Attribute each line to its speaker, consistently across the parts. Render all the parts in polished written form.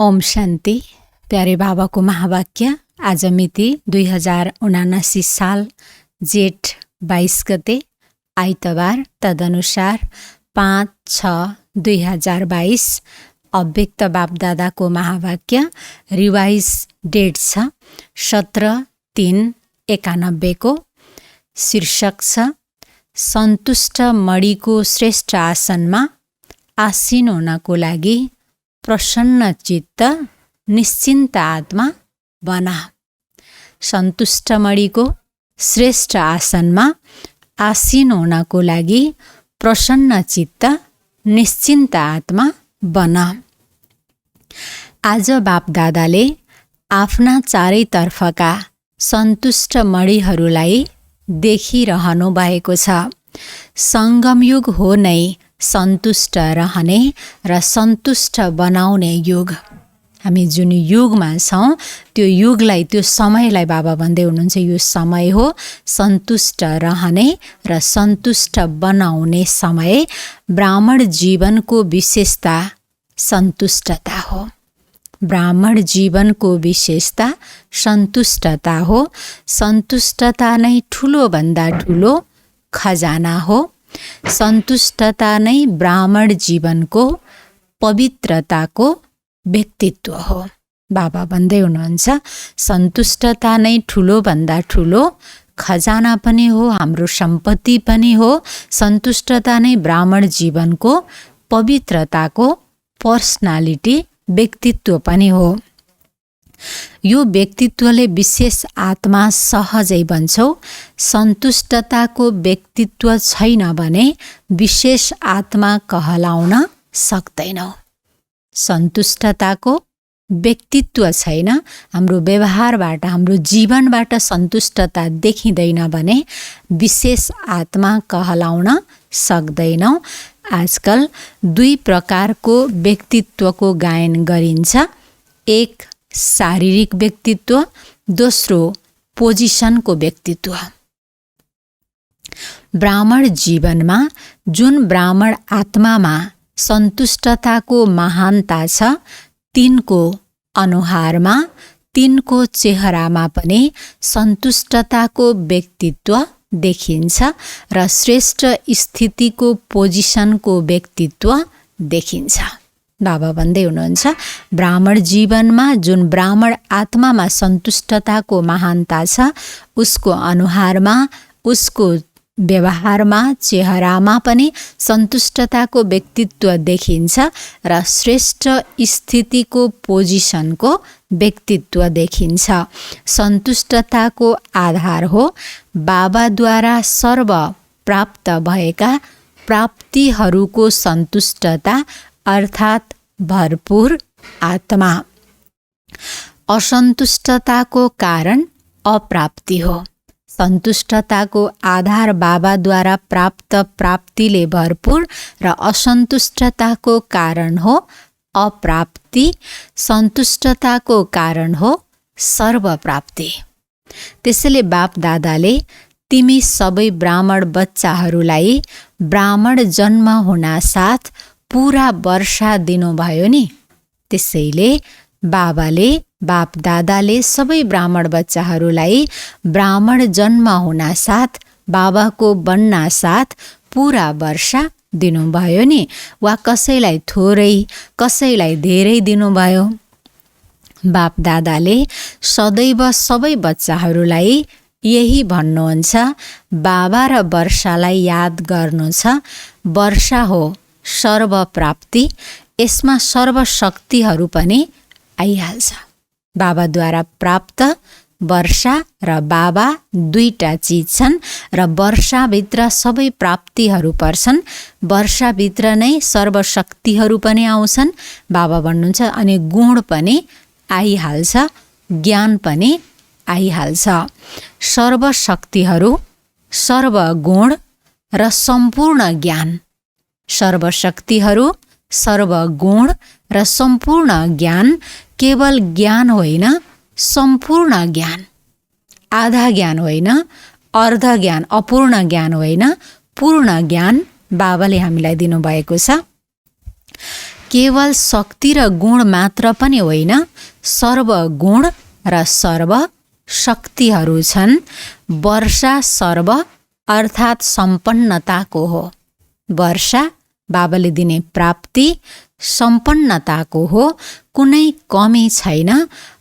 Speaker 1: ओम शान्ति। प्यारे बाबाको महावाक्य आज मिति 2079 साल जेठ 22 गते आइतबार, तदनुसार 5/6/2022। अव्यक्त बापदादाको महावाक्य रिवाइज डेट छ 17/3/91 को। शीर्षक छ सन्तुष्ट मणिको श्रेष्ठ आसनमा आसीन हुनको लागि प्रसन्न चित्त निश्चिन्त आत्मा बना। सन्तुष्ट मणिको श्रेष्ठ आसनमा आसीन हुनको लागि प्रसन्न चित्त निश्चिन्त आत्मा बना। आज बापदादाले आफ्ना चारैतर्फका सन्तुष्ट मणिहरूलाई देखिरहनु भएको छ। सङ्गमयुग हो नै सन्तुष्ट रहने र सन्तुष्ट बनाउने युग। हामी जुन युगमा छौँ त्यो युगलाई, त्यो समयलाई बाबा भन्दै हुनुहुन्छ यो समय हो सन्तुष्ट रहने र सन्तुष्ट बनाउने समय। ब्राह्मण जीवनको विशेषता सन्तुष्टता हो। ब्राह्मण जीवनको विशेषता सन्तुष्टता हो। सन्तुष्टता नै ठुलोभन्दा ठुलो खजाना हो। सन्तुष्टता नै ब्राह्मण जीवनको पवित्रताको व्यक्तित्व हो। बाबा भन्दै हुनुहुन्छ सन्तुष्टता नै ठुलोभन्दा ठुलो खजाना पनि हो, हाम्रो सम्पत्ति पनि हो। सन्तुष्टता नै ब्राह्मण जीवनको पवित्रताको पर्सनालिटी, व्यक्तित्व पनि हो। यो व्यक्तित्वले विशेष आत्मा सहजै बन्छौ। सन्तुष्टताको व्यक्तित्व छैन भने विशेष आत्मा कहलाउन सक्दैनौ। सन्तुष्टताको व्यक्तित्व छैन, हाम्रो व्यवहारबाट, हाम्रो जीवनबाट सन्तुष्टता देखिँदैन भने विशेष आत्मा कहलाउन सक्दैनौ। आजकल 2 प्रकारको व्यक्तित्वको गायन गरिन्छ। एक शारीरिक व्यक्तित्व, दोस्रो पोजिसनको व्यक्तित्व। ब्राह्मण जीवनमा जुन ब्राह्मण आत्मामा सन्तुष्टताको महानता छ तिनको अनुहारमा, तिनको चेहरामा पनि सन्तुष्टताको व्यक्तित्व देखिन्छ र श्रेष्ठ स्थितिको पोजिसनको व्यक्तित्व देखिन्छ। बाबा भन्दै हुनुहुन्छ ब्राह्मण जीवनमा जुन ब्राह्मण आत्मामा सन्तुष्टताको महानता छ उसको अनुहारमा, उसको व्यवहारमा, चेहरामा पनि सन्तुष्टताको व्यक्तित्व देखिन्छ र श्रेष्ठ स्थितिको पोजिसनको व्यक्तित्व देखिन्छ। सन्तुष्टताको आधार हो बाबाद्वारा सर्व प्राप्त भएका प्राप्तिहरूको सन्तुष्टता अर्थात् भरपूर आत्मा। असन्तुष्टताको कारण अप्राप्ति हो। सन्तुष्टताको आधार बाबाद्वारा प्राप्त प्राप्तिले भरपूर र असन्तुष्टताको कारण हो अप्राप्ति। सन्तुष्टताको कारण हो सर्वप्राप्ति। त्यसैले बापदादाले तिमी सबै ब्राह्मण बच्चाहरूलाई ब्राह्मण जन्म हुनासाथ पुरा वर्षा दिनुभयो नि। त्यसैले बाबाले, बापदादाले सबै ब्राह्मण बच्चाहरूलाई ब्राह्मण जन्म हुनासाथ, बाबाको बन्नासाथ पुरा वर्षा दिनुभयो नि। वा कसैलाई थोरै, कसैलाई धेरै दिनुभयो। बापदादाले सदैव सबै बच्चाहरूलाई यही भन्नुहुन्छ बाबा र वर्षालाई याद गर्नु छ। वर्षा हो सर्वप्राप्ति, यसमा सर्वशक्तिहरू पनि आइहाल्छ। बाबाद्वारा प्राप्त वर्षा र बाबा 2टा चिज छन् र वर्षाभित्र सबै प्राप्तिहरू पर्छन्। वर्षाभित्र नै सर्वशक्तिहरू पनि आउँछन् बाबा भन्नुहुन्छ, अनि गुण पनि आइहाल्छ, ज्ञान पनि आइहाल्छ। सर्वशक्तिहरू, सर्वगुण र सम्पूर्ण ज्ञान। सर्वशक्तिहरू, सर्वगुण र सम्पूर्ण ज्ञान। केवल ज्ञान होइन, सम्पूर्ण ज्ञान। आधा ज्ञान होइन, अर्ध ज्ञान, अपूर्ण ज्ञान होइन, पूर्ण ज्ञान बाबाले हामीलाई दिनुभएको छ। केवल शक्ति र गुण मात्र पनि होइन, सर्वगुण र सर्व शक्तिहरू छन्। वर्षा सर्व अर्थात् सम्पन्नताको हो। वर्षा बाबाले दिने प्राप्ति सम्पन्नताको हो, कुनै कमी छैन।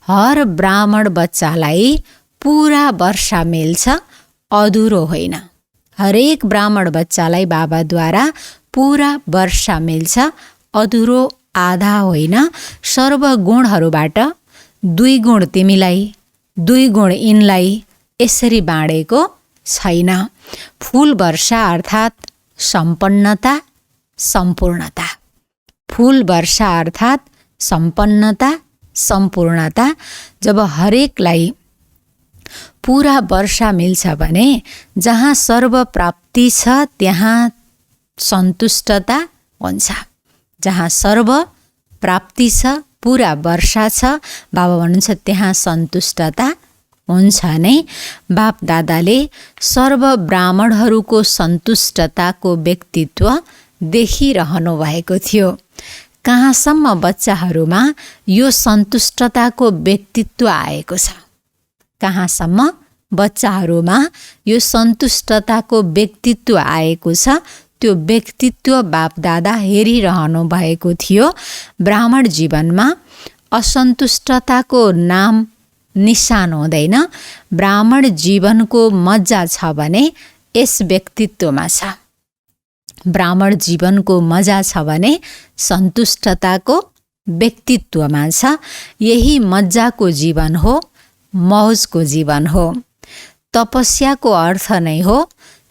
Speaker 1: हर ब्राह्मण बच्चालाई पुरा वर्षा मिल्छ, अधुरो होइन। हरेक ब्राह्मण बच्चालाई बाबाद्वारा पुरा वर्षा मिल्छ, अधुरो आधा होइन। सर्वगुणहरूबाट 2 गुण तिमीलाई, 2 गुण यिनलाई यसरी बाँडेको छैन। फुल वर्षा अर्थात् सम्पन्नता, सम्पूर्णता। फुल वर्षा अर्थात् सम्पन्नता, सम्पूर्णता। जब हरेकलाई पुरा वर्षा मिल्छ भने जहाँ सर्व प्राप्ति छ त्यहाँ सन्तुष्टता हुन्छ। जहाँ सर्व प्राप्ति छ, पुरा वर्षा छ, बाबा भन्नुहुन्छ त्यहाँ सन्तुष्टता हुन्छ नै। बाप दादाले सर्व ब्राह्मणहरूको सन्तुष्टताको व्यक्तित्व देखिरहनु भएको थियो। कहाँसम्म बच्चाहरूमा यो सन्तुष्टताको व्यक्तित्व आएको छ, कहाँसम्म बच्चाहरूमा यो सन्तुष्टताको व्यक्तित्व आएको छ, त्यो व्यक्तित्व बापदादा हेरिरहनु भएको थियो। ब्राह्मण जीवनमा असन्तुष्टताको नाम निशान हुँदैन। ब्राह्मण जीवनको मजा छ भने यस व्यक्तित्वमा छ। ब्राह्मण जीवनको मजा छ भने सन्तुष्टताको व्यक्तित्वमा छ। यही मजाको जीवन हो, मौजको जीवन हो। तपस्याको अर्थ नै हो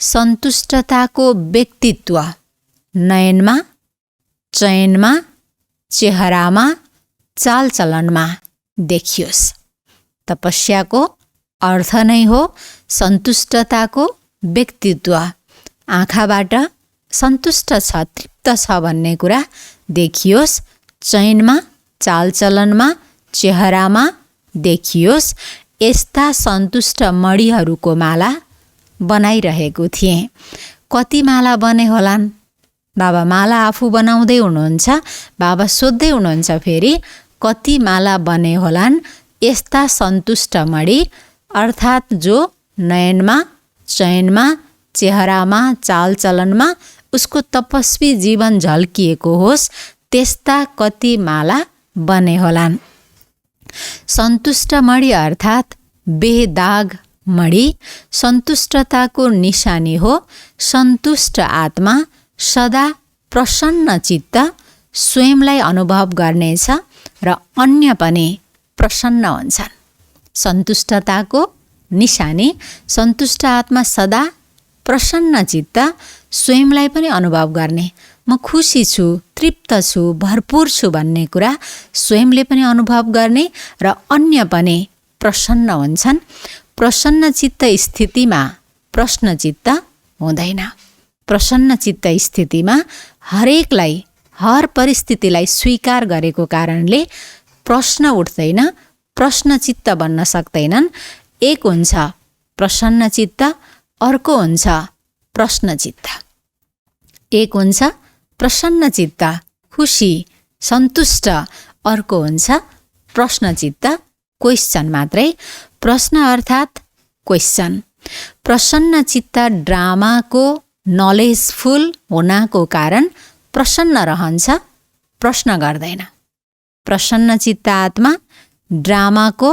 Speaker 1: सन्तुष्टताको व्यक्तित्व नयनमा, चयनमा, चेहरामा, चालचलनमा देखियोस्। तपस्याको अर्थ नै हो सन्तुष्टताको व्यक्तित्व। आँखाबाट सन्तुष्ट छ, तृप्त छ भन्ने कुरा देखियोस्। चयनमा, चालचलनमा, चेहरामा देखियोस्। यस्ता सन्तुष्ट मणिहरूको माला बनाइरहेको थिएँ। कति माला बने होलान्? बाबा माला आफू बनाउँदै हुनुहुन्छ। बाबा सोध्दै हुनुहुन्छ फेरि कति माला बने होलान्? यस्ता सन्तुष्ट मणि अर्थात् जो नयनमा, चयनमा, चेहरामा, चालचलनमा उसको तपस्वी जीवन झल्किएको होस्, त्यस्ता कति माला बने होलान्। सन्तुष्ट मणि अर्थात् बेदाग मणि सन्तुष्टताको निशानी हो। सन्तुष्ट आत्मा सदा प्रसन्न चित्त स्वयंलाई अनुभव गर्नेछ र अन्य पनि प्रसन्न हुन्छन्। सन्तुष्टताको निशानी सन्तुष्ट आत्मा सदा प्रसन्न चित्त स्वयंलाई पनि अनुभव गर्ने। म खुसी छु, तृप्त छु, भरपूर छु भन्ने कुरा स्वयंले पनि अनुभव गर्ने र अन्य पनि प्रसन्न हुन्छन्। प्रसन्न चित्त स्थितिमा प्रश्न चित्त हुँदैन। प्रसन्न चित्त स्थितिमा हरेकलाई, हर परिस्थितिलाई स्वीकार गरेको कारणले प्रश्न उठ्दैन, प्रश्न चित्त बन्न सक्दैनन्। एक हुन्छ प्रसन्न चित्त, अर्को हुन्छ प्रश्न चित्त। एक हुन्छ प्रसन्न चित्त, खुसी, सन्तुष्ट, अर्को हुन्छ प्रश्न चित्त, क्वेश्चन मात्रै। प्रश्न अर्थात् क्वेश्चन। प्रसन्न चित्त ड्रामाको नलेजफुल हुनाको कारण प्रसन्न रहन्छ, प्रश्न गर्दैन। प्रसन्न चित्त आत्मा ड्रामाको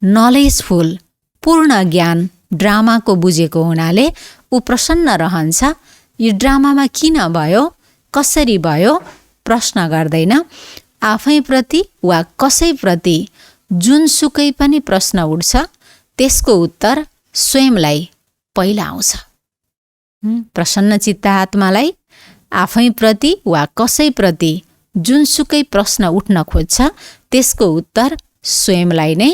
Speaker 1: नलेजफुल, पूर्ण ज्ञान ड्रामाको बुझेको हुनाले ऊ प्रसन्न रहन्छ। यो ड्रामामा किन भयो, कसरी भयो प्रश्न गर्दैन। आफैप्रति वा कसैप्रति जुनसुकै पनि प्रश्न उठ्छ त्यसको उत्तर स्वयंलाई पहिला आउँछ। प्रसन्न चित्त आत्मालाई आफैप्रति वा कसैप्रति जुनसुकै प्रश्न उठ्न खोज्छ त्यसको उत्तर स्वयंलाई नै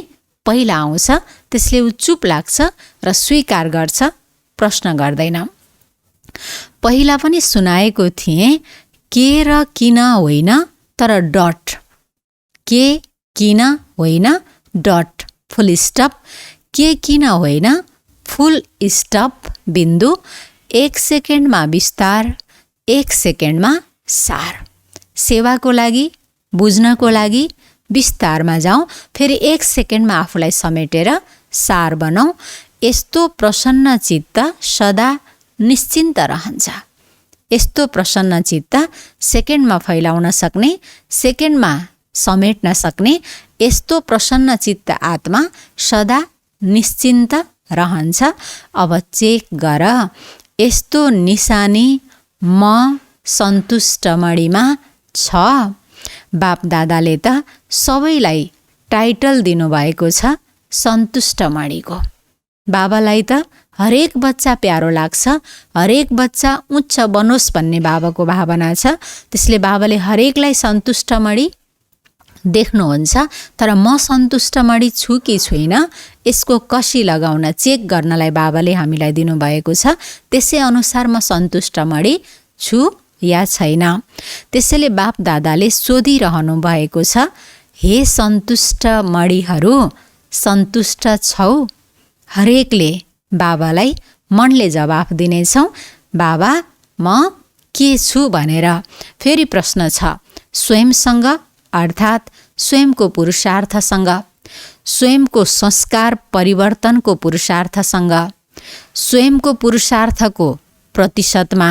Speaker 1: पहिला आउँछ। त्यसले ऊ चुप लाग्छ र स्वीकार गर्छ, प्रश्न गर्दैन। पहिला पनि सुनाएको थिएँ, के र किन होइन तर डट। के किन होइन डट, फुल स्टप। के किन होइन फुल स्टप बिन्दु। 1 सेकेन्डमा विस्तार, 1 सेकेन्डमा सार। सेवाको लागि बुझ्नको लागि विस्तारमा जाउँ, फेरि 1 सेकेन्डमा आफूलाई समेटेर सार बनाऊ। यस्तो प्रसन्न चित्त सदा निश्चिन्त रहन्छ। यस्तो प्रसन्न चित्त सेकेन्डमा फैलाउन सक्ने, सेकेन्डमा समेट्न सक्ने यस्तो प्रसन्न चित्त आत्मा सदा निश्चिन्त रहन्छ। अब चेक गर, यस्तो निशानी म सन्तुष्ट मणिमा छ। बाप दादाले त सबैलाई टाइटल दिनुभएको छ सन्तुष्ट मणिको। बाबालाई त हरेक बच्चा प्यारो लाग्छ, हरेक बच्चा उच्च बनोस् भन्ने बाबाको भावना छ। त्यसले बाबाले हरेकलाई सन्तुष्ट मणि देख्नुहुन्छ। तर म सन्तुष्ट मणि छु कि छुइनँ यसको कसी लगाउन, चेक गर्नलाई बाबाले हामीलाई दिनुभएको छ। त्यसै अनुसार म सन्तुष्ट मणि छु या छैन। त्यसैले बाप दादाले सोधिरहनु भएको छ, हे सन्तुष्ट मणिहरू, सन्तुष्ट छौ? हरेकले बाबालाई मनले जवाफ दिनेछौँ, बाबा म के छु भनेर। फेरि प्रश्न छ स्वयंसँग, अर्थात् स्वयंको पुरुषार्थसँग, स्वयंको संस्कार परिवर्तनको पुरुषार्थसँग, स्वयंको पुरुषार्थको प्रतिशतमा,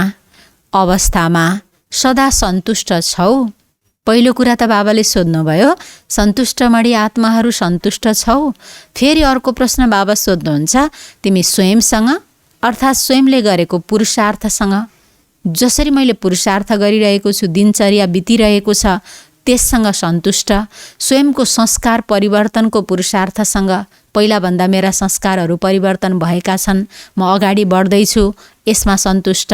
Speaker 1: अवस्थामा सदा सन्तुष्ट छौ? पहिलो कुरा त बाबाले सोध्नुभयो, सन्तुष्ट मणि आत्माहरू सन्तुष्ट छौ? फेरि अर्को प्रश्न बाबा सोध्नुहुन्छ, तिमी स्वयंसँग, अर्थात् स्वयंले गरेको पुरुषार्थसँग, जसरी मैले पुरुषार्थ गरिरहेको छु, दिनचर्या बितिरहेको छ, त्यससँग सन्तुष्ट? स्वयंको संस्कार परिवर्तनको पुरुषार्थसँग, पहिलाभन्दा मेरा संस्कारहरू परिवर्तन भएका छन्, म अगाडि बढ्दैछु, यसमा सन्तुष्ट?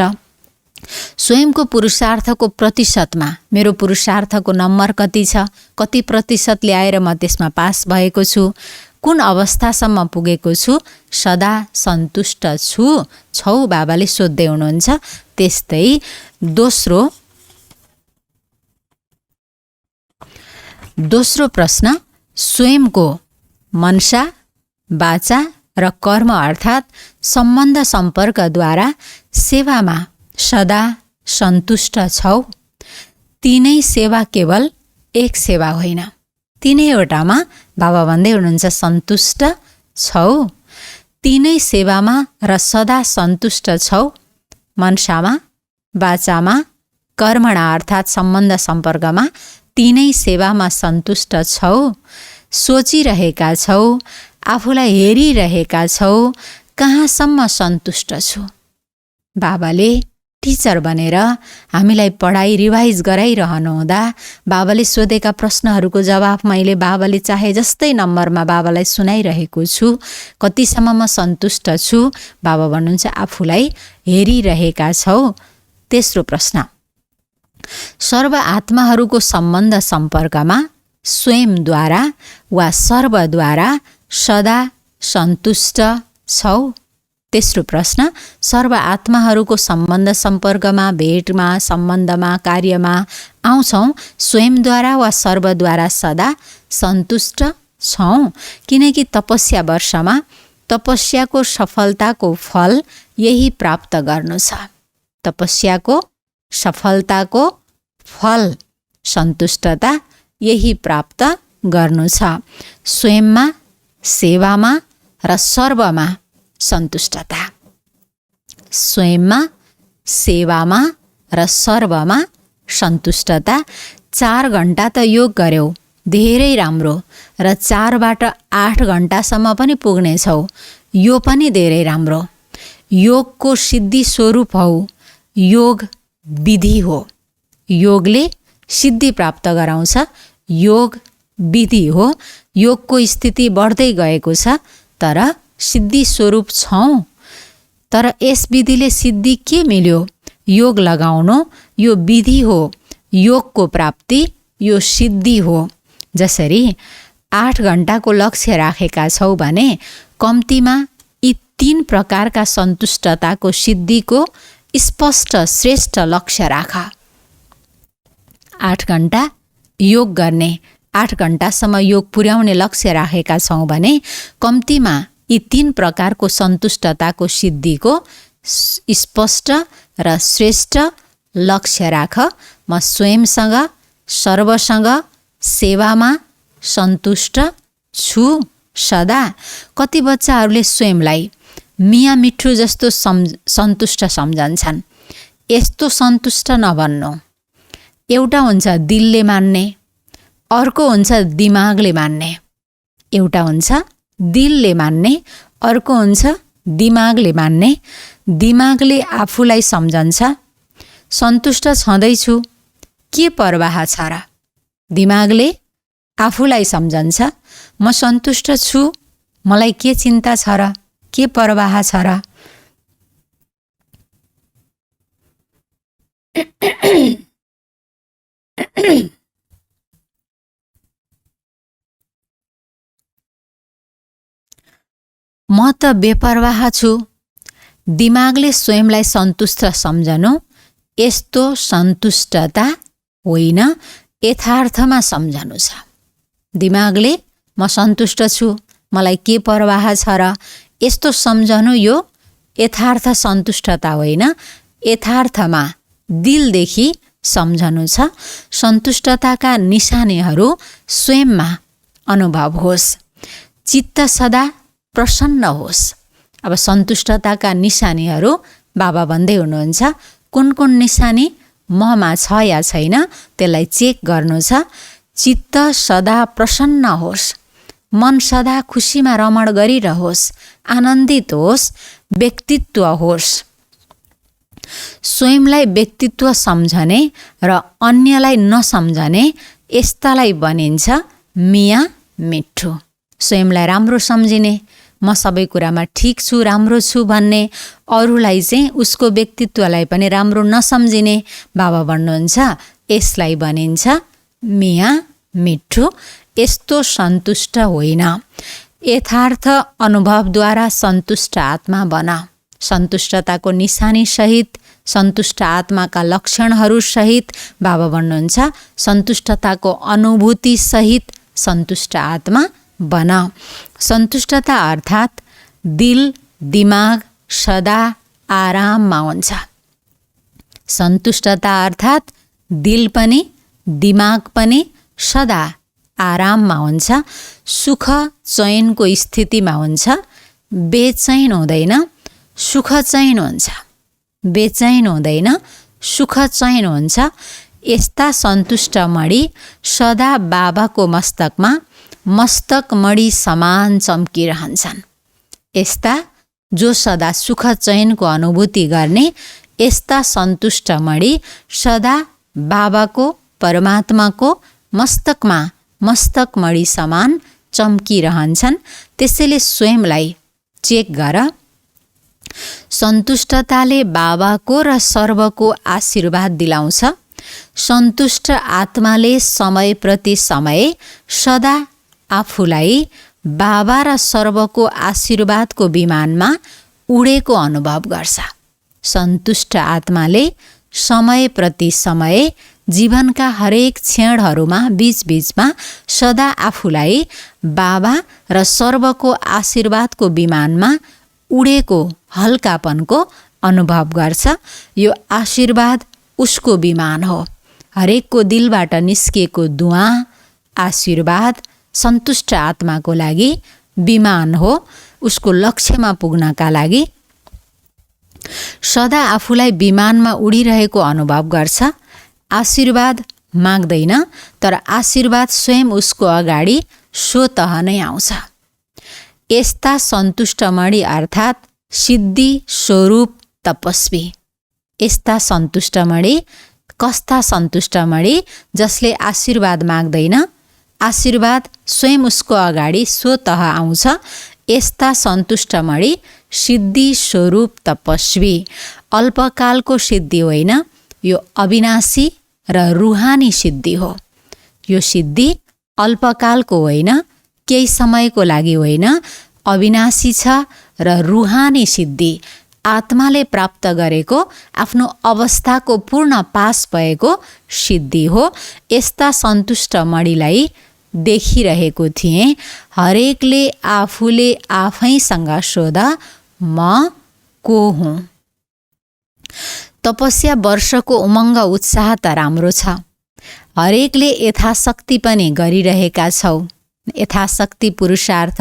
Speaker 1: स्वयंको पुरुषार्थको प्रतिशतमा, मेरो पुरुषार्थको नम्बर कति छ, कति प्रतिशत ल्याएर म त्यसमा पास भएको छु, कुन अवस्थासम्म पुगेको छु, सदा सन्तुष्ट छु छौ? बाबाले सोध्दै हुनुहुन्छ। त्यस्तै दोस्रो प्रश्न, स्वयंको मनसा, वाचा र कर्म अर्थात् सम्बन्ध सम्पर्कद्वारा सेवामा सदा सन्तुष्ट छौ? तीनै सेवा केवल एक सेवा होइन, तीनैवटामा बाबा भन्दै हुनुहुन्छ सन्तुष्ट छौ? तीनै सेवामा र सदा सन्तुष्ट छौ? मनसामा, वाचामा, कर्मणा अर्थात् सम्बन्ध सम्पर्कमा तीनै सेवामा सन्तुष्ट छौ? सोचिरहेका छौ, आफूलाई हेरिरहेका छौ, कहाँसम्म सन्तुष्ट छु? बाबाले टिचर बनेर हामीलाई पढाइ रिभाइज गराइरहनु हुँदा बाबाले सोधेका प्रश्नहरूको जवाफ मैले बाबाले चाहे जस्तै नम्बरमा बाबालाई सुनाइरहेको छु। कतिसम्म म सन्तुष्ट छु? बाबा भन्नुहुन्छ आफूलाई हेरिरहेका छौ। तेस्रो प्रश्न, सर्व आत्माहरूको सम्बन्ध सम्पर्कमा स्वयंद्वारा वा सर्वद्वारा सदा सन्तुष्ट छौ? तेस्रो प्रश्न, सर्व आत्माहरूको सम्बन्ध सम्पर्कमा, भेटमा, सम्बन्धमा, कार्यमा आउँछौँ, स्वयंद्वारा वा सर्वद्वारा सदा सन्तुष्ट छौँ? किनकि तपस्या वर्षमा तपस्याको सफलताको फल यही प्राप्त गर्नु छ। तपस्याको सफलताको फल सन्तुष्टता यही प्राप्त गर्नु छ। स्वयंमा, सेवामा र सर्वमा सन्तुष्टता। स्वयंमा, सेवामा र सर्वमा सन्तुष्टता। 4 घण्टा त योग गर्यौ, धेरै राम्रो, र 4बाट 8 घण्टासम्म पनि पुग्नेछौ, यो पनि धेरै राम्रो। योगको सिद्धि स्वरूप हौ। योग विधि हो, योगले सिद्धि प्राप्त गराउँछ, योग विधि हो। योगको स्थिति बढ्दै गएको छ, तर सिद्धि स्वरूप छौँ। तर यस विधिले सिद्धि के मिल्यो? योग लगाउनु यो विधि हो, योगको प्राप्ति यो सिद्धि हो। जसरी 8 घण्टाको लक्ष्य राखेका छौ भने कम्तीमा यी 3 प्रकारका सन्तुष्टताको सिद्धिको स्पष्ट श्रेष्ठ लक्ष्य राख। 8 घण्टा योग गर्ने, 8 घण्टासम्म योग पुर्याउने लक्ष्य राखेका छौँ भने कम्तीमा यी 3 प्रकारको सन्तुष्टताको सिद्धिको स्पष्ट र श्रेष्ठ लक्ष्य राख। म स्वयंसँग, सर्वसँग सेवामा सन्तुष्ट छु सदा। कति बच्चाहरूले स्वयंलाई मियाँ मिठो जस्तो सन्तुष्ट सम्झन्छन्। यस्तो सन्तुष्ट नबन्नु। एउटा हुन्छ दिलले मान्ने, अर्को हुन्छ दिमागले मान्ने। एउटा हुन्छ दिलले मान्ने, अर्को हुन्छ दिमागले मान्ने। दिमागले आफूलाई सम्झन्छ सन्तुष्ट छँदैछु, के परवाह छ र। दिमागले आफूलाई सम्झन्छ म सन्तुष्ट छु, मलाई के चिन्ता छ र, के परवाह छ र। म त बेपरवाह छु। दिमागले स्वयंलाई सन्तुष्ट सम्झनु यस्तो सन्तुष्टता होइन, यथार्थमा सम्झनु छ। दिमागले म सन्तुष्ट छु, मलाई के परवाह छ र यस्तो सम्झनु यो यथार्थ सन्तुष्टता होइन, यथार्थमा दिलदेखि सम्झनु छ। सन्तुष्टताका निशानीहरू स्वयंमा अनुभव होस्, चित्त सदा प्रसन्न होस्। अब सन्तुष्टताका निशानीहरू बाबा भन्दै हुनुहुन्छ कुन कुन निशानी ममा छ या छैन त्यसलाई चेक गर्नु छ। चित्त सदा प्रसन्न होस्, मन सदा खुसीमा रमण गरिरहोस्, आनन्दित होस्, व्यक्तित्व होस्। स्वयंलाई व्यक्तित्व सम्झने र अन्यलाई नसम्झने यस्तालाई भनिन्छ मियाँ मिठो। स्वयंलाई राम्रो सम्झिने, म सबै कुरामा ठिक छु, राम्रो छु भन्ने, अरूलाई चाहिँ उसको व्यक्तित्वलाई पनि राम्रो नसम्झिने बाबा भन्नुहुन्छ यसलाई भनिन्छ मियाँ मिठो। यस्तो सन्तुष्ट होइन। यथार्थ अनुभवद्वारा सन्तुष्ट आत्मा बन। सन्तुष्टताको निशानीसहित, सन्तुष्ट आत्माका लक्षणहरूसहित बाबा भन्नुहुन्छ सन्तुष्टताको अनुभूतिसहित सन्तुष्ट आत्मा बन। सन्तुष्टता अर्थात् दिल दिमाग सदा आराममा हुन्छ। सन्तुष्टता अर्थात् दिल पनि दिमाग पनि सदा आराममा हुन्छ, सुख चैनको स्थितिमा हुन्छ, बेचैन हुँदैन, सुख चैन हुन्छ। बेचैन हुँदैन, सुख चैन हुन्छ। यस्ता सन्तुष्ट मणि सदा बाबाको मस्तकमा मस्तक मणि समान चम्किरहन्छन्। यस्ता जो सदा सुख चैनको अनुभूति गर्ने यस्ता सन्तुष्ट मणि सदा बाबाको परमात्माको मस्तकमा मस्तक मणि समान चम्किरहन्छन्। त्यसैले स्वयंलाई चेक गर। सन्तुष्टताले बाबाको र सर्वको आशीर्वाद दिलाउँछ। सन्तुष्ट आत्माले समय प्रति समय सदा आफूलाई बाबा र सर्वको आशीर्वादको विमानमा उडेको अनुभव गर्छ। सन्तुष्ट आत्माले समय प्रति समय जीवनका हरेक क्षणहरूमा बीचबीचमा सदा आफूलाई बाबा र सर्वको आशीर्वादको विमानमा उडेको हल्कापनको अनुभव गर्छ। यो आशीर्वाद उसको विमान हो। हरेकको दिलबाट निस्किएको दुआ आशीर्वाद सन्तुष्ट आत्माको लागि विमान हो, उसको लक्ष्यमा पुग्नका लागि। सदा आफूलाई विमानमा उडिरहेको अनुभव गर्छ। आशीर्वाद माग्दैन, तर आशीर्वाद स्वयं उसको अगाडि स्वतः नै आउँछ। यस्ता सन्तुष्ट मणि अर्थात् सिद्धि स्वरूप तपस्वी। यस्ता सन्तुष्ट मणि कस्ता सन्तुष्ट मणि जसले आशीर्वाद माग्दैन, आशीर्वाद स्वयं उसको अगाडि स्वतः आउँछ। यस्ता सन्तुष्ट मणि सिद्धि स्वरूप तपस्वी। अल्पकालको सिद्धि होइन, यो अविनाशी र रुहानी सिद्धि हो। यो सिद्धि अल्पकालको होइन, केही समयको लागि होइन, अविनाशी छ र रुहानी सिद्धि आत्माले प्राप्त गरेको आफ्नो अवस्थाको पूर्ण पास भएको सिद्धि हो। यस्ता सन्तुष्ट मणिलाई देखिरहेको थिएँ। हरेकले आफूले आफैसँग सोध म को हुँ। तपस्या वर्षको उमङ्ग उत्साह त राम्रो छ। हरेकले यथाशक्ति पनि गरिरहेका छौ। यथाशक्ति पुरुषार्थ,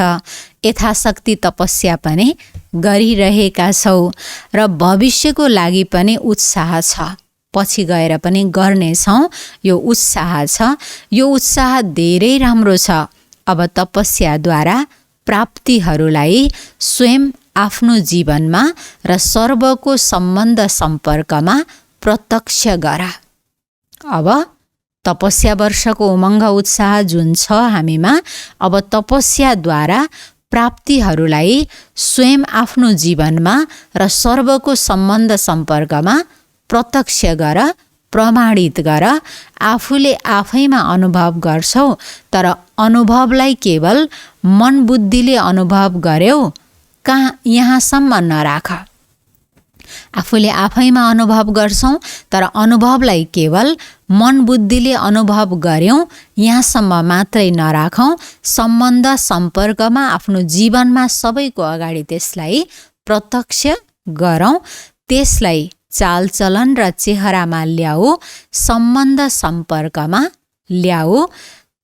Speaker 1: यथाशक्ति तपस्या पनि गरिरहेका छौ र भविष्यको लागि पनि उत्साह छ। पछि गएर पनि गर्नेछौँ, यो उत्साह छ। यो उत्साह धेरै राम्रो छ। अब तपस्याद्वारा प्राप्तिहरूलाई स्वयं आफ्नो जीवनमा र सर्वको सम्बन्ध सम्पर्कमा प्रत्यक्ष गर। अब तपस्या वर्षको उमङ्ग उत्साह जुन छ हामीमा, अब तपस्याद्वारा प्राप्तिहरूलाई स्वयं आफ्नो जीवनमा र सर्वको सम्बन्ध सम्पर्कमा प्रत्यक्ष गर, प्रमाणित गर। आफूले आफैमा अनुभव गर्छौ, तर अनुभवलाई केवल मन बुद्धिले अनुभव गर्यौ कहाँ यहाँसम्म नराख। आफूले आफैमा अनुभव गर्छौँ, तर अनुभवलाई केवल मन बुद्धिले अनुभव गर्यौँ यहाँसम्म मात्रै नराखौँ। सम्बन्ध सम्पर्कमा आफ्नो जीवनमा सबैको अगाडि त्यसलाई प्रत्यक्ष गरौँ। त्यसलाई चालचलन र चेहरामा ल्याऊ, सम्बन्ध सम्पर्कमा ल्याऊ।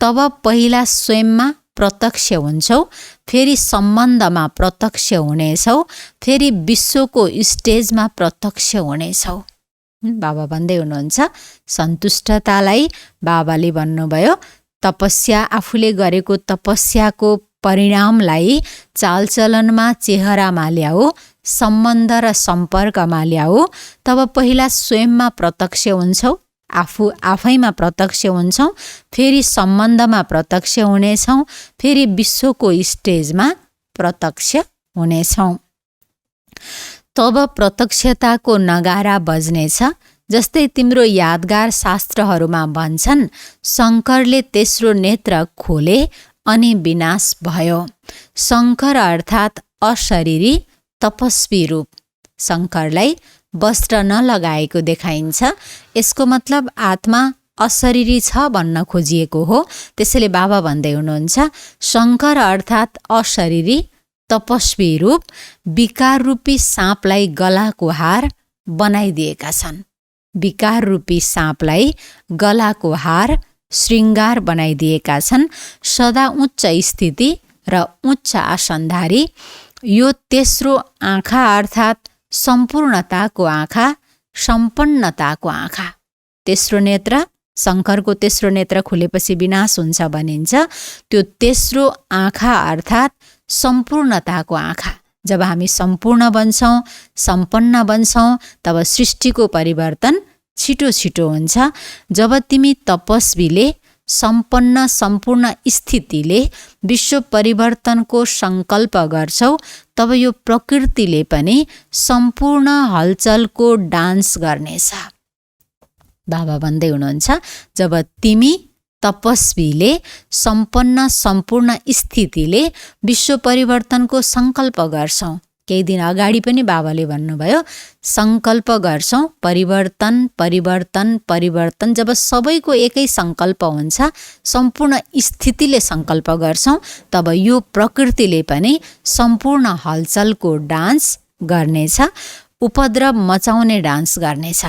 Speaker 1: तब पहिला स्वयंमा प्रत्यक्ष हुन्छौ, फेरि सम्बन्धमा प्रत्यक्ष हुनेछौ, फेरि विश्वको स्टेजमा प्रत्यक्ष हुनेछौ। बाबा भन्दै हुनुहुन्छ, सन्तुष्टतालाई बाबाले भन्नुभयो, तपस्या आफूले गरेको तपस्याको परिणामलाई चालचलनमा चेहरामा ल्याऊ, सम्बन्ध र सम्पर्कमा ल्याऊ। तब पहिला स्वयंमा प्रत्यक्ष हुन्छौ, आफैमा प्रत्यक्ष हुन्छौँ, फेरि सम्बन्धमा प्रत्यक्ष हुनेछौँ, फेरि विश्वको स्टेजमा प्रत्यक्ष हुनेछौँ। तब प्रत्यक्षताको नगारा बज्नेछ। जस्तै तिम्रो यादगार शास्त्रहरूमा भन्छन्, शङ्करले तेस्रो नेत्र खोले अनि विनाश भयो। शङ्कर अर्थात् अशरीरी तपस्वी रूप। शङ्करलाई वस्त्र नलगाएको देखाइन्छ। यसको मतलब आत्मा अशरीरी छ भन्न खोजिएको हो। त्यसैले बाबा भन्दै हुनुहुन्छ, शङ्कर अर्थात् अशरीरी तपस्वी रूप विकार रूपी साँपलाई गलाको हार बनाइदिएका छन्। विकार रूपी साँपलाई गलाको हार श्रृङ्गार बनाइदिएका छन्। सदा उच्च स्थिति र उच्च आसनधारी। यो तेस्रो आँखा अर्थात् सम्पूर्णताको आँखा, सम्पन्नताको आँखा। तेस्रो नेत्र, शङ्करको तेस्रो नेत्र खुलेपछि विनाश हुन्छ भनिन्छ। त्यो तेस्रो आँखा अर्थात् सम्पूर्णताको आँखा। जब हामी सम्पूर्ण बन्छौँ, सम्पन्न बन्छौँ, तब सृष्टिको परिवर्तन छिटो छिटो हुन्छ। जब तिमी तपस्वीले सम्पन्न सम्पूर्ण स्थितिले विश्व परिवर्तनको सङ्कल्प गर्छौ, तब यो प्रकृतिले पनि सम्पूर्ण हलचलको डान्स गर्नेछ। बाबा भन्दै हुनुहुन्छ, जब तिमी तपस्वीले सम्पन्न सम्पूर्ण स्थितिले विश्व परिवर्तनको सङ्कल्प गर्छौ। केही दिन अगाडि पनि बाबाले भन्नुभयो, सङ्कल्प गर्छौँ, परिवर्तन परिवर्तन परिवर्तन। जब सबैको एकै सङ्कल्प हुन्छ, सम्पूर्ण स्थितिले सङ्कल्प गर्छौँ, तब यो प्रकृतिले पनि सम्पूर्ण हलचलको डान्स गर्नेछ, उपद्रव मचाउने डान्स गर्नेछ।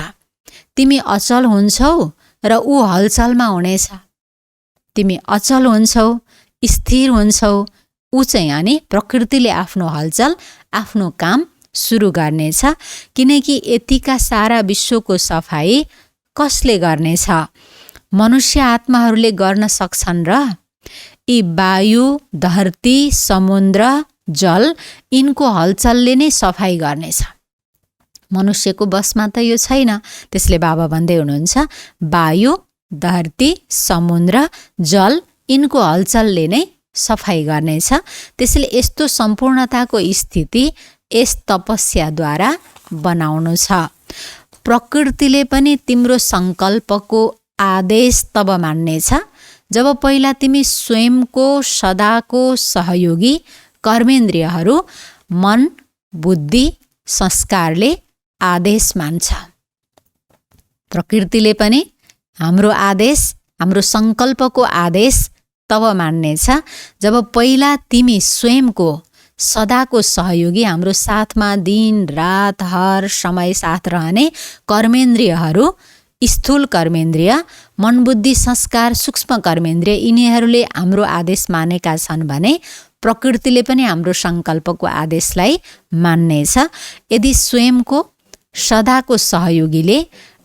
Speaker 1: तिमी अचल हुन्छौ र ऊ हलचलमा हुनेछ। तिमी अचल हुन्छौ, स्थिर हुन्छौ, ऊ चाहिँ अनि प्रकृतिले आफ्नो हलचल, आफ्नो काम सुरु गर्नेछ। किनकि यतिका सारा विश्वको सफाई कसले गर्नेछ? मनुष्य आत्माहरूले गर्न सक्छन् र? यी वायु, धरती, समुद्र, जल, यिनको हलचलले नै सफाई गर्नेछ। मनुष्यको बसमा त यो छैन। त्यसले बाबा भन्दै हुनुहुन्छ, वायु, धरती, समुद्र, जल, यिनको हलचलले नै सफाई गर्नेछ। त्यसैले यस्तो सम्पूर्णताको स्थिति यस तपस्याद्वारा बनाउनु छ। प्रकृतिले पनि तिम्रो सङ्कल्पको आदेश तब मान्नेछ जब पहिला तिमी स्वयंको सदाको सहयोगी कर्मेन्द्रियहरू मन, बुद्धि, संस्कारले आदेश मान्छ। प्रकृतिले पनि हाम्रो आदेश, हाम्रो सङ्कल्पको आदेश तब मान्नेछ जब पहिला तिमी स्वयंको सदाको सहयोगी, हाम्रो साथमा दिन रात हर समय साथ रहने कर्मेन्द्रियहरू स्थूल कर्मेन्द्रिय, मनबुद्धि संस्कार, सूक्ष्म कर्मेन्द्रिय यिनीहरूले हाम्रो आदेश मानेका छन् भने प्रकृतिले पनि हाम्रो सङ्कल्पको आदेशलाई मान्नेछ। यदि स्वयंको सदाको सहयोगीले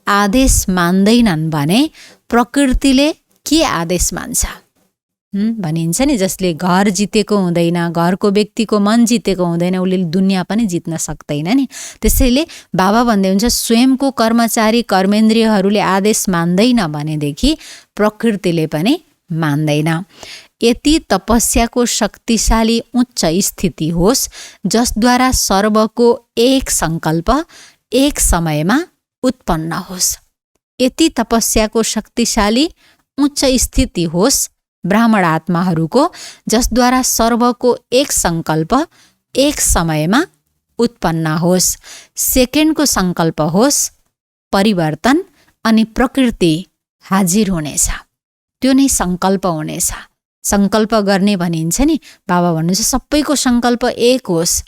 Speaker 1: आदेश मान्दैनन् भने प्रकृतिले के आदेश मान्छ? भनिन्छ नि, जसले घर जितेको हुँदैन, घरको व्यक्तिको मन जितेको हुँदैन, उसले दुनियाँ पनि जित्न सक्दैन नि। त्यसैले बाबा भन्दै हुन्छ स्वयंको कर्मचारी कर्मेन्द्रियहरूले आदेश मान्दैन भनेदेखि प्रकृतिले पनि मान्दैन। यति तपस्याको शक्तिशाली उच्च स्थिति होस् जसद्वारा सर्वको एक सङ्कल्प एक समयमा उत्पन्न होस्। यति तपस्याको शक्तिशाली उच्च स्थिति होस् ब्राह्मण आत्माहरूको जसद्वारा सर्वको एक सङ्कल्प एक समयमा उत्पन्न होस्। सेकेन्डको सङ्कल्प होस् परिवर्तन अनि प्रकृति हाजिर हुनेछ, त्यो नै सङ्कल्प हुनेछ। सङ्कल्प गर्ने भनिन्छ नि, बाबा भन्नुहुन्छ सबैको सङ्कल्प एक होस्।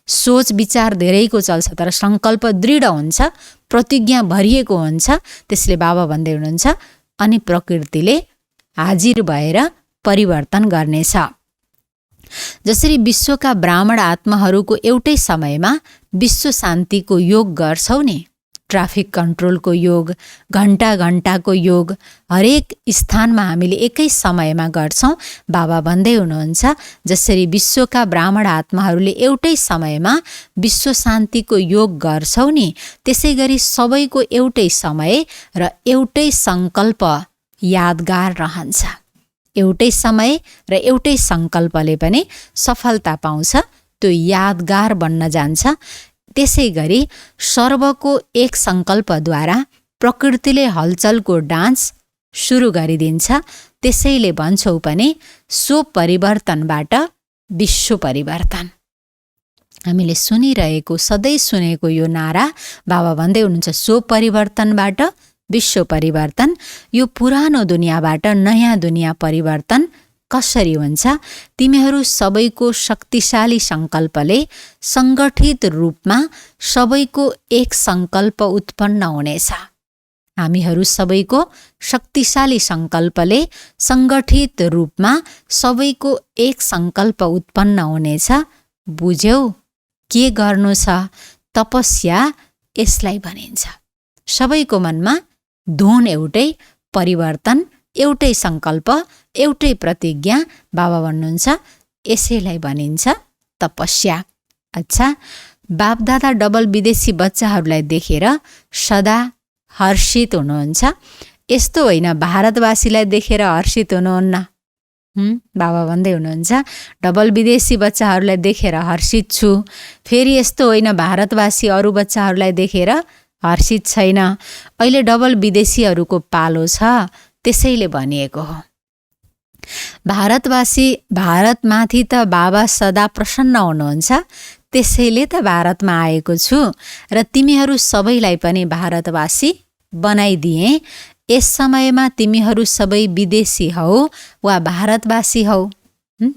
Speaker 1: सोच विचार धेरैको चल्छ तर सङ्कल्प दृढ हुन्छ, प्रतिज्ञा भरिएको हुन्छ। त्यसले बाबा भन्दै हुनुहुन्छ अनि प्रकृतिले हाजिर भएर परिवर्तन गर्नेछ। जसरी विश्वका ब्राह्मण आत्माहरूको एउटै समयमा विश्व शान्तिको योग गर्छौ नि, ट्राफिक कन्ट्रोलको योग, घण्टा घण्टाको योग हरेक स्थानमा हामीले एकै समयमा गर्छौँ। बाबा भन्दै हुनुहुन्छ जसरी विश्वका ब्राह्मण आत्माहरूले एउटै समयमा विश्व शान्तिको योग गर्छौ नि, त्यसै गरी सबैको एउटै समय र एउटै सङ्कल्प यादगार रहन्छ। एउटै समय र एउटै सङ्कल्पले पनि सफलता पाउँछ, त्यो यादगार बन्न जान्छ। त्यसै गरी सर्वको एक सङ्कल्पद्वारा प्रकृतिले हलचलको डान्स सुरु गरिदिन्छ। त्यसैले भन्छौँ पनि सो परिवर्तनबाट विश्व परिवर्तन। हामीले सुनिरहेको सधैँ सुनेको यो नारा बाबा भन्दै हुनुहुन्छ सो परिवर्तनबाट विश्व परिवर्तन। यो पुरानो दुनियाँबाट नयाँ दुनियाँ परिवर्तन कसरी हुन्छ? तिमीहरू सबैको शक्तिशाली सङ्कल्पले सङ्गठित रूपमा सबैको एक सङ्कल्प उत्पन्न हुनेछ। हामीहरू सबैको शक्तिशाली सङ्कल्पले सङ्गठित रूपमा सबैको एक सङ्कल्प उत्पन्न हुनेछ। बुझ्यौ? के गर्नु छ? तपस्या यसलाई भनिन्छ। सबैको मनमा धुन एउटै, परिवर्तन एउटै, सङ्कल्प एउटै प्रतिज्ञा। बाबा भन्नुहुन्छ यसैलाई भनिन्छ तपस्या। अच्छा, बापदादा डबल विदेशी बच्चाहरूलाई देखेर सदा हर्षित हुनुहुन्छ। यस्तो होइन भारतवासीलाई देखेर हर्षित हुनुहुन्न। बाबा भन्दै हुनुहुन्छ डबल विदेशी बच्चाहरूलाई देखेर हर्षित छु। फेरि यस्तो होइन भारतवासी अरू बच्चाहरूलाई देखेर हर्षित छैन। अहिले डबल विदेशीहरूको पालो छ, त्यसैले भनिएको हो। भारतवासी भारतमाथि त बाबा सदा प्रसन्न हुनुहुन्छ, त्यसैले त भारतमा आएको छु र तिमीहरू सबैलाई पनि भारतवासी बनाइदिए। यस समयमा तिमीहरू सबै विदेशी हौ वा भारतवासी हौ?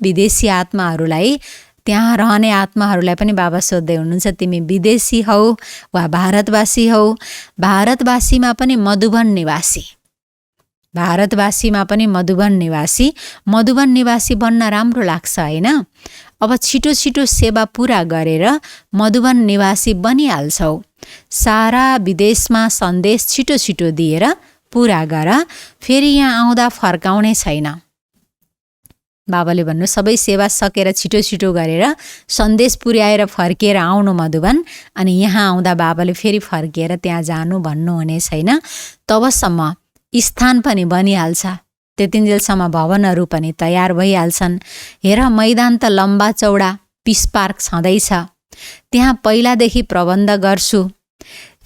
Speaker 1: विदेशी आत्माहरूलाई, त्यहाँ रहने आत्माहरूलाई पनि बाबा सोध्दै हुनुहुन्छ तिमी विदेशी हौ वा भारतवासी हौ? भारतवासीमा पनि मधुबन निवासी, भारतवासीमा पनि मधुबन निवासी। मधुबन निवासी बन्न राम्रो लाग्छ होइन? अब छिटो छिटो सेवा पुरा गरेर मधुबन निवासी बनिहाल्छौ। सारा विदेशमा सन्देश छिटो छिटो दिएर पुरा गर, फेरि यहाँ आउँदा फर्काउने छैन। बाबाले भन्नु सबै सेवा सकेर छिटो छिटो गरेर सन्देश पुर्याएर फर्किएर आउनु मधुबन, अनि यहाँ आउँदा बाबाले फेरि फर्किएर त्यहाँ जानु भन्नुहुने छैन। तबसम्म स्थान पनि बनिहाल्छ, त्यतिन्जेलसम्म भवनहरू पनि तयार भइहाल्छन्। हेर मैदान त लम्बा चौडा पिस पार्क छँदैछ, त्यहाँ पहिलादेखि प्रबन्ध गर्छु,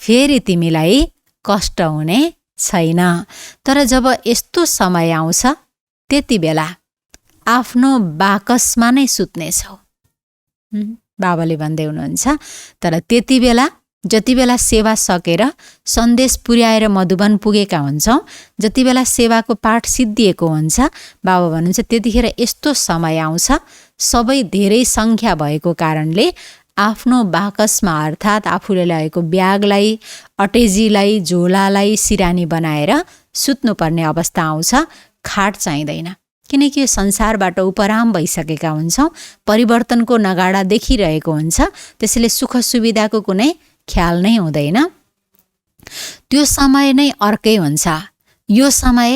Speaker 1: फेरि तिमीलाई कष्ट हुने छैन। तर जब यस्तो समय आउँछ त्यति बेला आफ्नो बाकसमा नै सुत्नेछौ। बाबाले भन्दै हुनुहुन्छ तर त्यति बेला जति बेला सेवा सकेर सन्देश पुर्याएर मधुबन पुगेका हुन्छौँ, जति बेला सेवाको पाठ सिद्धिएको हुन्छ, बाबा भन्नुहुन्छ त्यतिखेर यस्तो समय आउँछ सबै धेरै सङ्ख्या भएको कारणले आफ्नो बाकसमा अर्थात् आफूले ल्याएको ब्यागलाई, अटेजीलाई, झोलालाई सिरानी बनाएर सुत्नुपर्ने अवस्था आउँछ। खाट चाहिँदैन, किनकि यो संसारबाट उपराम भइसकेका हुन्छौँ, परिवर्तनको नगाडा देखिरहेको हुन्छ, त्यसैले सुख सुविधाको कुनै ख्याल नै हुँदैन। त्यो समय नै अर्कै हुन्छ, यो समय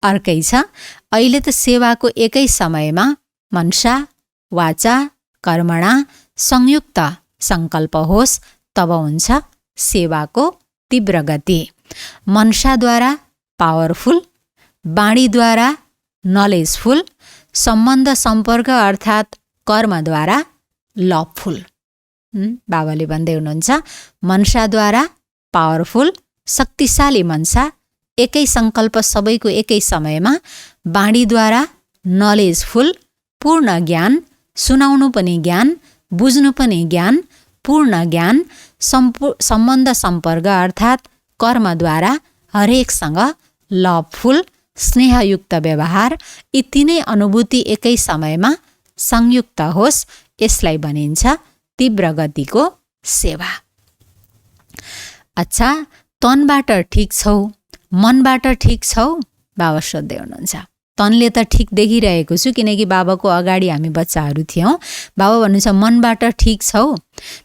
Speaker 1: अर्कै छ। अहिले त सेवाको एकै समयमा मनसा वाचा कर्मणा संयुक्त सङ्कल्प होस्, तब हुन्छ सेवाको तीव्र गति। मनसाद्वारा पावरफुल, बाणीद्वारा नलेजफुल, सम्बन्ध सम्पर्क अर्थात् कर्मद्वारा लभफुल। बाबाले भन्दै हुनुहुन्छ, मनसाद्वारा पावरफुल, शक्तिशाली मनसा, एकै सङ्कल्प सबैको एकै समयमा, बाणीद्वारा नलेजफुल, पूर्ण ज्ञान, सुनाउनु पनि ज्ञान, बुझ्नु पनि ज्ञान, पूर्ण ज्ञान, सम्बन्ध सम्पर्क अर्थात् कर्मद्वारा हरेकसँग लभफुल, स्नेहयुक्त व्यवहार, यी तीनै अनुभूति एकै समयमा संयुक्त होस्, यसलाई भनिन्छ तीव्र गतिको सेवा। अच्छा, तनबाट ठिक छौ, मनबाट ठिक छौ? बाबा सोध्दै हुनुहुन्छ। तनले त ठिक देखिरहेको छु, किनकि बाबाको अगाडि हामी बच्चाहरू थियौँ। बाबा भन्नुहुन्छ मनबाट ठिक छौ?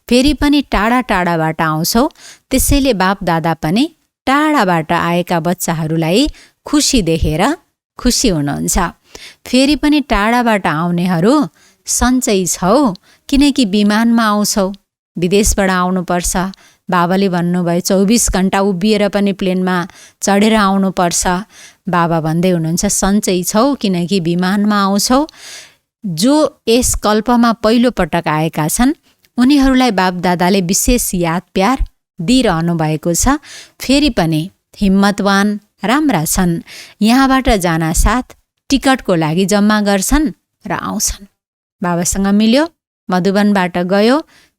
Speaker 1: फेरि पनि टाढा टाढाबाट आउँछौ, त्यसैले बाप दादा पनि टाढाबाट आएका बच्चाहरूलाई खुसी देखेर खुसी हुनुहुन्छ। फेरि पनि टाढाबाट आउनेहरू सन्चै छौ, किनकि विमानमा आउँछौ, विदेशबाट आउनुपर्छ। बाबाले भन्नुभयो 24 घन्टा उभिएर पनि प्लेनमा चढेर आउनुपर्छ। बाबा भन्दै हुनुहुन्छ सन्चै छौ, किनकि विमानमा आउँछौ। जो यस कल्पमा पहिलो पटक आएका छन्, उनीहरूलाई बाप दादाले विशेष याद प्यार दिइरहनु भएको छ। फेरि पनि हिम्मतवान राम्रा छन्, यहाँबाट जानासाथ टिकटको लागि जम्मा गर्छन् र आउँछन्। बाबासँग मिल्यो, मधुबनबाट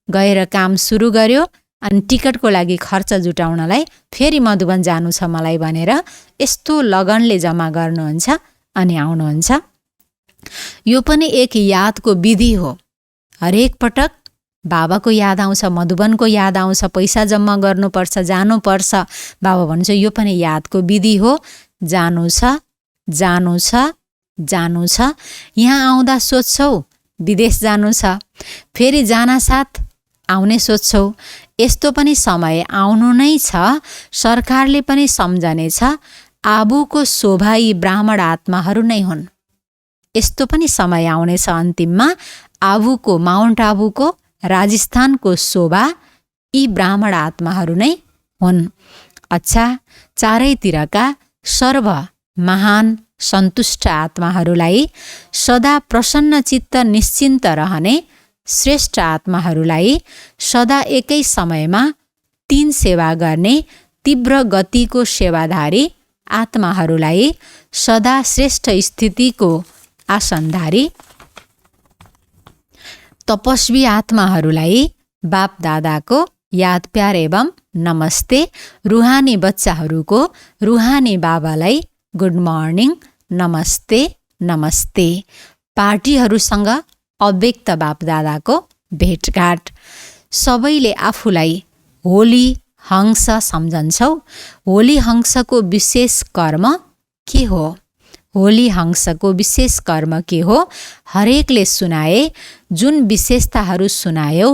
Speaker 1: गएर काम सुरु गर्यो, अनि टिकटको लागि खर्च जुटाउनलाई फेरि मधुबन जानु छ मलाई भनेर यस्तो लगनले जम्मा गर्नुहुन्छ अनि आउनुहुन्छ। यो पनि एक यादको विधि हो। हरेक पटक बाबाको याद आउँछ, मधुबनको याद आउँछ, पैसा जम्मा गर्नुपर्छ, जानुपर्छ। बाबा भन्छ यो पनि यादको विधि हो। जानु छ, जानु छ, जानु छ। यहाँ आउँदा सोध्छौ विदेश जानु छ, फेरि जानासाथ आउने सोध्छौ। यस्तो पनि समय आउनु नै छ। सरकारले पनि सम्झनेछ आबुको शोभा यी ब्राह्मण आत्माहरू नै हुन्। यस्तो पनि समय आउनेछ अन्तिममा आबुको, माउन्ट आबुको, राजस्थानको शोभा यी ब्राह्मण आत्माहरू नै हुन्। अच्छा, चारैतिरका सर्व महान सन्तुष्ट आत्माहरूलाई, सदा प्रसन्न चित्त निश्चिन्त रहने श्रेष्ठ आत्माहरूलाई, सदा एकै समयमा 3 सेवा गर्ने तीव्र गतिको सेवाधारी आत्माहरूलाई, सदा श्रेष्ठ स्थितिको आसनधारी तपस्वी आत्माहरूलाई बाप दादाको याद प्यार एवं नमस्ते। रुहानी बच्चाहरूको रुहानी बाबालाई गुड मर्निङ, नमस्ते नमस्ते। पार्टीहरूसँग अव्यक्त बाप दादाको भेटघाट। सबैले आफूलाई होली हंस सम्झन्छौ। होली हंसको विशेष कर्म के हो? होली हंसको विशेष कर्म के हो? हरेकले सुनाए, जुन विशेषताहरू सुनायौ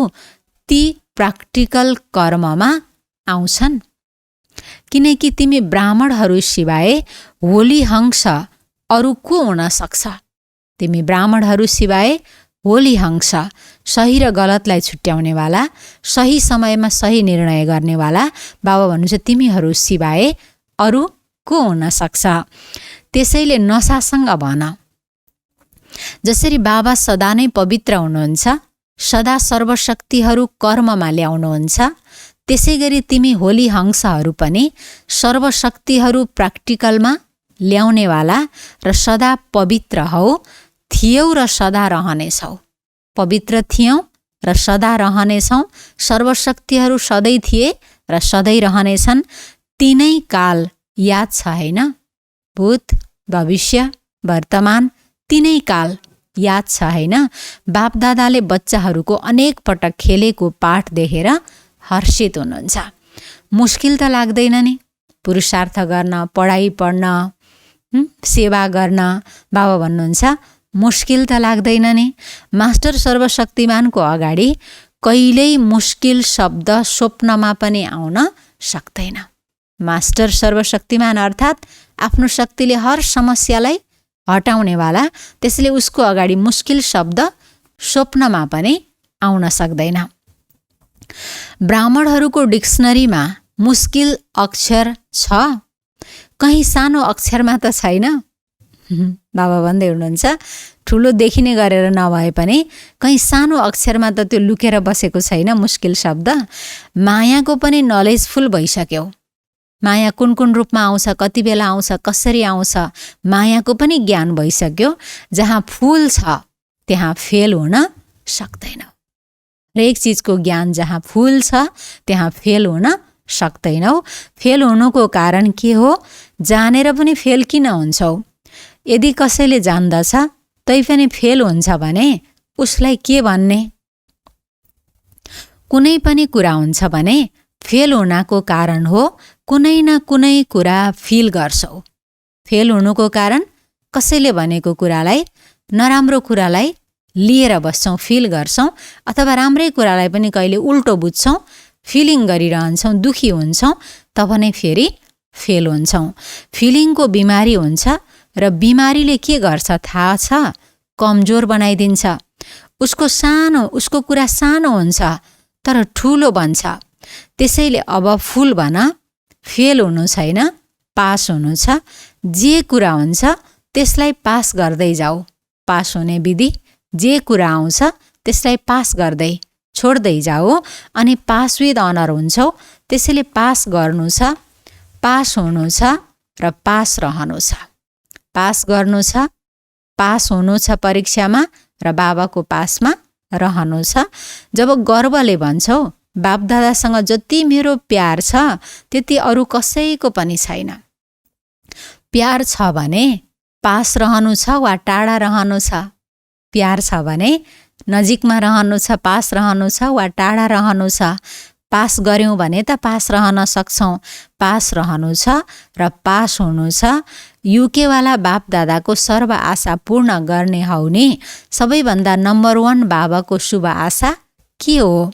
Speaker 1: ती प्र्याक्टिकल कर्ममा आउँछन्। किनकि तिमी ब्राह्मणहरू सिवाय होली हंस अरू को हुन सक्छ? तिमी ब्राह्मणहरू सिवाय होली हंस, सही र गलतलाई छुट्याउनेवाला, सही समयमा सही निर्णय गर्नेवाला बाबा भन्नुहुन्छ तिमीहरू सिवाय अरू को हुन सक्छ? त्यसैले नसासँग भन। जसरी बाबा सदा नै पवित्र हुनुहुन्छ, सदा सर्वशक्तिहरू कर्ममा ल्याउनुहुन्छ, त्यसै गरी तिमी होली हंसहरू पनि सर्वशक्तिहरू प्र्याक्टिकलमा ल्याउनेवाला र सदा पवित्र हौ, थियौ र सदा रहनेछौ। पवित्र थियौ र सदा रहनेछौ। सर्वशक्तिहरू सधैँ थिए र सधैँ रहनेछन्। तीनै काल याद छ हैन? भूत, भविष्य, वर्तमान, तीनै काल याद छ हैन? बापदादाले बच्चाहरूको अनेक पटक खेलेको पाठ देखेर हर्षित हुनुहुन्छ। मुस्किल त लाग्दैन नि पुरुषार्थ गर्न, पढाइ पढ्न, सेवा गर्न। बाबा भन्नुहुन्छ मुस्किल त लाग्दैन नि। मास्टर सर्वशक्तिमानको अगाडि कहिल्यै मुस्किल शब्द स्वप्नमा पनि आउन सक्दैन। मास्टर सर्वशक्तिमान अर्थात् आफ्नो शक्तिले हर समस्यालाई हटाउनेवाला, त्यसले उसको अगाडि मुस्किल शब्द स्वप्नमा पनि आउन सक्दैन। ब्राह्मणहरूको डिक्सनरीमा मुस्किल अक्षर छ, कहीँ सानो अक्षरमा त छैन। बाबा भन्दै हुनुहुन्छ ठुलो देखिने गरेर नभए पनि कहीँ सानो अक्षरमा त त्यो लुकेर बसेको छैन मुस्किल शब्द। मायाको पनि नलेजफुल भइसक्यो। माया कुन कुन रूपमा आउँछ, कति बेला आउँछ, कसरी आउँछ, मायाको पनि ज्ञान भइसक्यो। जहाँ फुल छ त्यहाँ फेल हुन सक्दैन। हरेक चिजको ज्ञान जहाँ फुल छ त्यहाँ फेल हुन सक्दैनौ। फेल हुनुको कारण के हो? जानेर पनि फेल किन हुन्छौ? यदि कसैले जान्दछ तै पनि फेल हुन्छ भने उसलाई के भन्ने? कुनै पनि कुरा हुन्छ भने फेल हुनको कारण हो कुनै न कुनै कुरा फिल गर्छौ। फेल हुनुको कारण कसैले भनेको कुरालाई, नराम्रो कुरालाई लिएर बस्छौँ, फिल गर्छौँ, अथवा राम्रै कुरालाई पनि कहिले उल्टो बुझ्छौँ, फिलिङ गरिरहन्छौँ, दुखी हुन्छौँ, तब नै फेरि फेल हुन्छौँ। फिलिङको बिमारी हुन्छ र बिमारीले के गर्छ थाहा छ? कमजोर बनाइदिन्छ। उसको कुरा सानो हुन्छ तर ठुलो बन्छ। त्यसैले अब फुल भन, फेल हुनु छैन, पास हुनु छ। जे कुरा हुन्छ त्यसलाई पास गर्दै जाऊ। पास हुने विधि, जे कुरा आउँछ त्यसलाई पास गर्दै छोड्दै जाऊ अनि पास विथ अनर हुन्छौ। त्यसैले पास गर्नु छ, पास हुनु छ र पास रहनु छ। पास गर्नु छ, पास हुनु छ परीक्षामा र बाबाको पासमा रहनु छ। जब गर्वले भन्छौ बापदादासँग जति मेरो प्यार छ त्यति अरू कसैको पनि छैन। प्यार छ भने पास रहनु छ वा टाढा रहनु छ। प्यार छ भने नजिकमा रहनु छ, पास रहनु छ वा टाढा रहनु छ। पास गर्यौँ भने त पास रहन सक्छौँ। पास रहनु छ र पास हुनु छ। युकेवाला बापदादाको सर्व आशा पूर्ण गर्ने हौ नि सबैभन्दा नम्बर 1 बाबाको शुभ आशा के हो?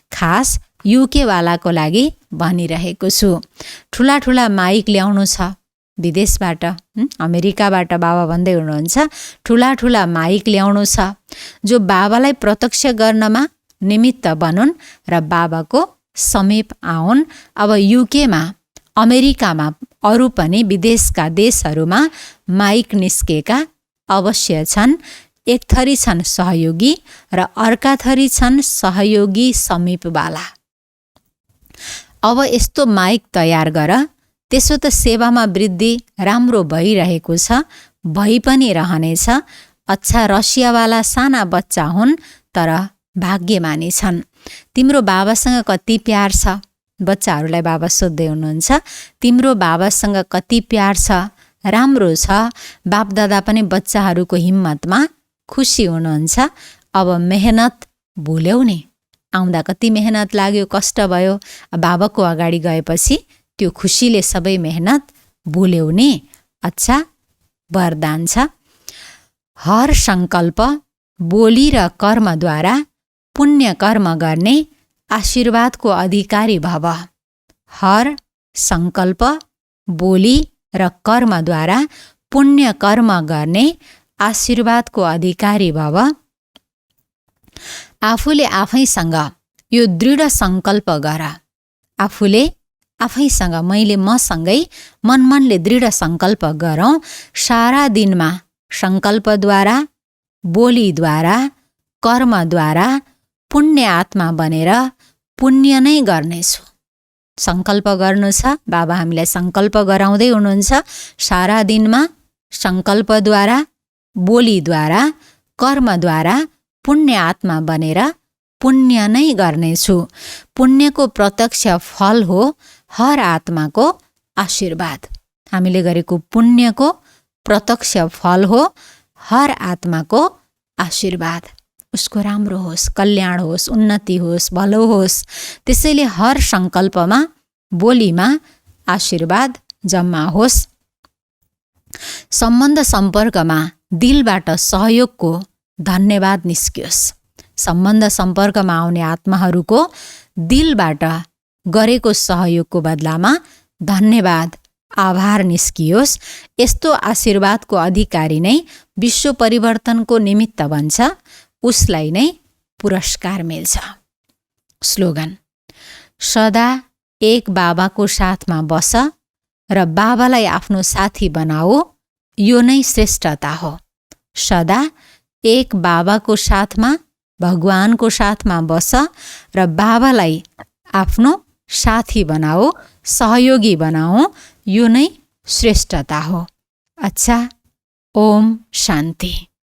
Speaker 1: खास युकेवालाको लागि भनिरहेको छु। ठुला ठुला माइक ल्याउनु छ विदेशबाट, अमेरिकाबाट। बाबा भन्दै हुनुहुन्छ ठुला ठुला माइक ल्याउनु छ जो बाबालाई प्रत्यक्ष गर्नमा निमित्त बनुन् र बाबाको समीप आउन्। अब युकेमा, अमेरिकामा, अरू पनि विदेशका देशहरूमा माइक निस्केका अवश्य छन्। एक थरी छन् सहयोगी र अर्का थरी छन् सहयोगी समीपवाला। अब यस्तो माइक तयार गर, त्यसो त सेवामा वृद्धि राम्रो भइरहेको छ, भइ पनि रहनेछ। अच्छा रसियावाला साना बच्चा हुन् तर भाग्यमानी छन्। तिम्रो बाबासँग कति प्यार छ? बच्चाहरूलाई बाबा सोध्दै हुनुहुन्छ तिम्रो बाबासँग कति प्यार छ? राम्रो छ। बापदादा पनि बच्चाहरूको हिम्मतमा खुसी हुनुहुन्छ। अब मेहनत भुल्यौ नि। आउँदा कति मेहनत लाग्यो, कष्ट भयो। बाबाको अगाडि गएपछि त्यो खुसीले सबै मेहनत भुल्यौ नि। अच्छा वरदान छ, हर सङ्कल्प, बोली र कर्मद्वारा पुण्य कर्म गर्ने आशीर्वादको अधिकारी भव। हर सङ्कल्प, बोली र कर्मद्वारा पुण्य कर्म गर्ने आशीर्वादको अधिकारी भव। आफूले आफैसँग यो दृढ सङ्कल्प गर। आफूले आफैसँग, मैले मसँगै मनले दृढ सङ्कल्प गरौँ। सारा दिनमा सङ्कल्पद्वारा, बोलीद्वारा, कर्मद्वारा पुण्य आत्मा बनेर पुण्य नै गर्नेछु। सङ्कल्प गर्नु छ। बाबा हामीलाई सङ्कल्प गराउँदै हुनुहुन्छ। सारा दिनमा सङ्कल्पद्वारा, बोलीद्वारा, कर्मद्वारा पुण्य आत्मा बनेर पुण्य नै गर्नेछु। पुण्यको प्रत्यक्ष फल हो हर आत्माको आशीर्वाद। हामीले गरेको पुण्यको प्रत्यक्ष फल हो हर आत्माको आशीर्वाद, उसको राम्रो होस्, कल्याण होस्, उन्नति होस्, भलो होस्। त्यसैले हर सङ्कल्पमा, बोलीमा आशीर्वाद जम्मा होस्। सम्बन्ध सम्पर्कमा दिलबाट सहयोगको धन्यवाद निस्कियोस्। सम्बन्ध सम्पर्कमा आउने आत्माहरूको दिलबाट गरेको सहयोगको बदलामा धन्यवाद, आभार निस्कियोस्। यस्तो आशीर्वादको अधिकारी नै विश्व परिवर्तनको निमित्त बन्छ, उसलाई नै पुरस्कार मिल्छ। स्लोगन: सदा एक बाबाको साथमा बस र बाबालाई आफ्नो साथी बनाऊ, यो नै श्रेष्ठता हो। सदा एक बाबाको साथमा, भगवानको साथमा बस र बाबालाई आफ्नो साथी बनाऊ, सहयोगी बनाऊ, यो नै श्रेष्ठता हो। अच्छा, ओम शान्ति।